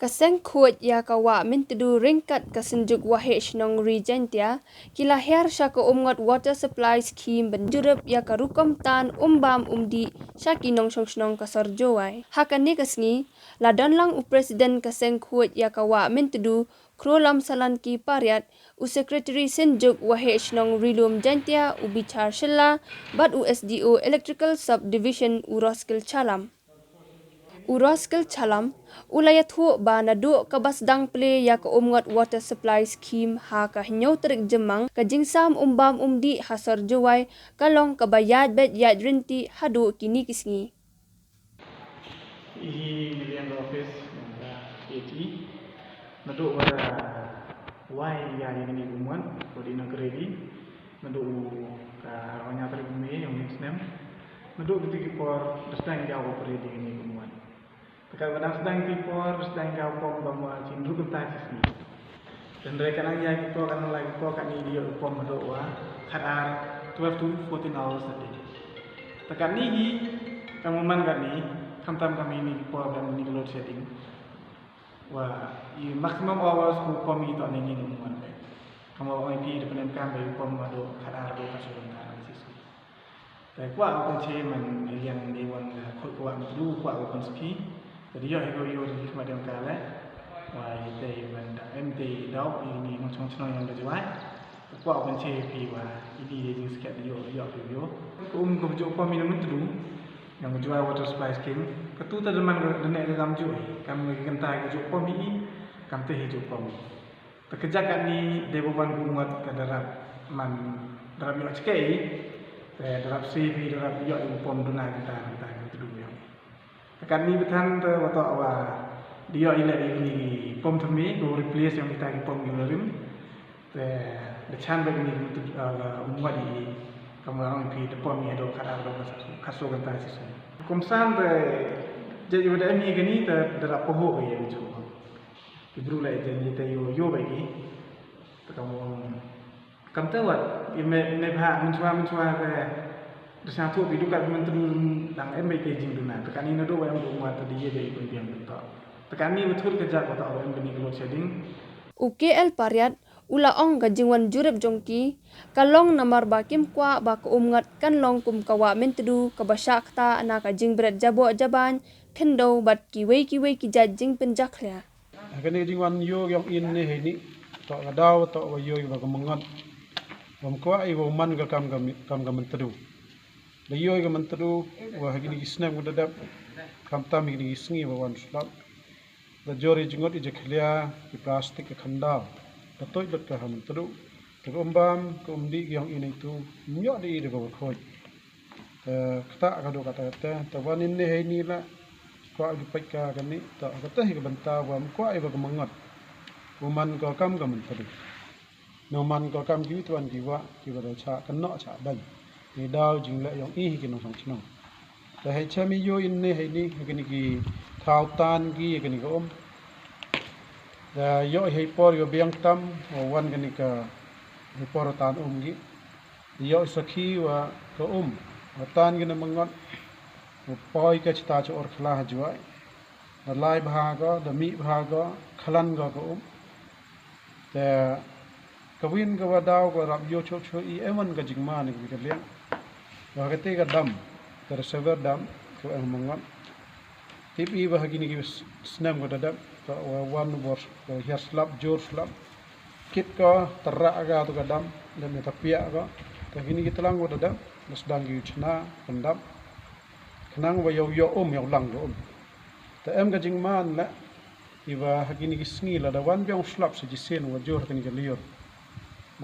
Kaseng kuat ya kawa mintudu ringkat kasenjuk wahej nong regentia kila her syaka umngot water supply scheme benjurup ya karukom tan umbam umdi syaki nong song kasar jowai. Hakan ni kasngi ladon lang presiden kaseng kuat ya kawa mintudu krolam salan ki pariat u secretary senjuk wahej nong rilum jantia u bichar shilla bat USDO electrical subdivision u roskil chalam. Uraskal chalam ulaya thu ba na du kabasdang ple ya ka umngot water supply scheme ha ka hinyo terik jemang ka jingsam umbam umdi hasar jowai kalong ka bayad bet yad rinti hadu kini kisngi Ihi million office AT nadu wala wai ya ini umuan kodi nagredi nadu ka ronya terik me yang mix nem nadu ketiki por destang jawa operate ini umuan Kalau sedang tipor, sedang jawab bahwa cindru kita sih. Dan mereka lagi yang itu akan lagi itu akan dia upom berdoa kadar 12 to 14 hours a day. Tekan ni, kamu kan ni, kami ini problem ni load shedding. Wah, maximum hours upom itu ane ni umuan. Kamu orang ini depan kami upom berdoa kadar berdoa sebentar sih. Tapi kuat open chairman yang dewan kuat dulu kuat open ski. Jadi ya ego di semacam kala, wah itu benda MT dau ini macam yang berjual, kuat pencet pi wah ini dia juga sekat yo. Kebujuk minum itu yang berjual water supply scheme, ketu terjemahan denek dalam jual, kami kentai kebujuk ini, kami teh hidup kami. Terkejak kat ni dewan buat kedarab darab yo cekai, darab CV darab yo pom duna kita itu dulu. Tekan ni betan tu waktu awal dia ilak ini pom temi go replace yang kita pom gilarim. The chan bagi ni untuk umwat di kamu orang pi pom ni ada kadar kaso kan tak sih. Kumsan jadi pada ni gini terdapat pohon ya itu. Ibru lah jadi yo bagi. Kamu tahu wat me bah mencua Desang tu bidu kat menteri dang MBK jing duna. Tekan ini do yang buat tadi dia dari pembiang bentuk. Tekan ini betul kejap kata orang beni load shedding. UKL pariat ula ong gajingwan jurep jongki kalong namar bakim kwa ba ko umngat kan long kum kawa mentedu kabasyak ta na ka jing berat jabo jaban kendo bat kiwe ki jajing penjaklia. Kani jingwan yo yang in ni ni to gadau to yo ba ko mangat. Bam kwa I wo man ga kam mentedu. Layo yang menteri wah gini gisnam muda dap kamtam gini gisngi bawan sulap. Lajori jengot ijaklia di plastik ke kandal. Betul betul ham menteri. Terumbam keumdi yang ini itu myok di bawa koi. Kata kado kata tawan ini lah. Kau agi peka kani tak kata hingga bentah wam kau iba kemangat. Uman kau kam menteri. Noman kau kam jiwa tuan jiwa dah cak kena cak bang. Ni dau jingla yang ih ki nong song. Ta hai chami yo in ne hai ni ki ki thau tan ki ki ka Da yo hai por yo biang tam o wan ki ka hi por tan gi. Yo sakhi wa ka wa tan ki na mangot. O poi ka chita cho or khla ha juai. Da lai bha ga da mi bha ga khalan ga ka Da kawin ka wa dau ka rap yo cho I eman ka jingma ni ki ka liang. Wah ketika dam tersebar dam ke mengat tipi bahagian ini senam ke dadap ke wan bor ke hias slap jor slap kit ke terak ke tu ke dam dan metapiak ke gini kita lang ke dadap sedang ke cina pendam kenang wa yo yang lang ke em ke jingman la iba hagini kisngi la da wan biang slap sejisen wa jor ke ni ke liur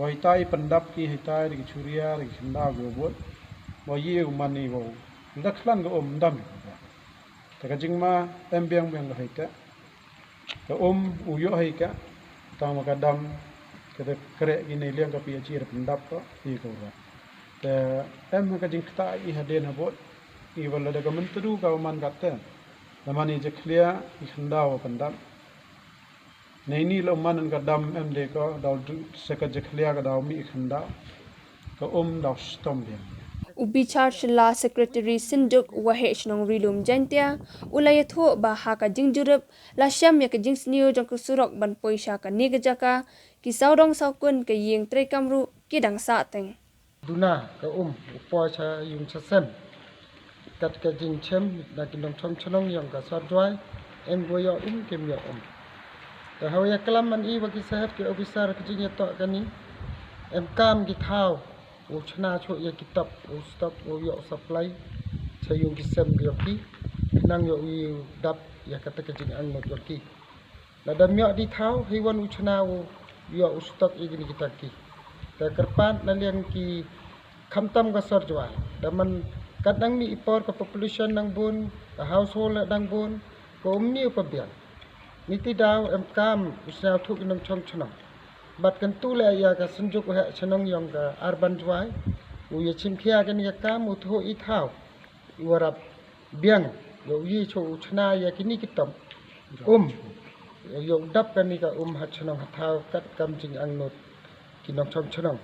wa hitai pendap ki hitai di curia di kendau ke buat Bayi umani bau, dah kelan ke dam. Tapi jingma biang ke hika, ke uyo hika, tahu ke dam, kita kerek gini liang ke piaci pendap ke, ini kau dah. Tapi ke jing kita haden abot, iwal ada kementeru kau man kata, lamani jeklia ikhendau pendap. Nah ini lo man ke dam deka, dau sekat jeklia ke dau mi ikhendau, ke dau stom dia. Ubichar Shila Secretary Sinduk Wahej Nong Rilum Jantia ulaya tho baha ka jingjurup la syam ya ka jingsniu jong kusurok ban poisha ka nigajaka ki saudong saukun ka ying tre kamru ki dang sa teng. Duna ka upo cha yung cha sem kat ka jing chem da kinong chom chonong yang ka sat dwai em go yo kem yo ta haw ya kalam man I bagi sahab ke officer ka jing to ka ni em kam ki thau u chna cho ya kitab u stop u yo supply cha yung ki sem yo ki nang yo wi dap ya kata ka jing ang not yo ki la dam yo di thau hiwan u chna u yo stock igini kita ki ta kerpan na liang ki khamtam ka sor jwa da man kadang ni ipor ka population nang bun ka household dang bun ko umni upabian niti daw em kam usna thuk nam chom chona bat kan tu le ya ka sunjuk ha chanong yong ka urban jwa u ye chimkhia kan ya kam u tho I thau warap biang yo yi cho uchna ya kini kitam yo dap kan ni ka ha chanong ha thau kat kam jing ang not kinong chom chonong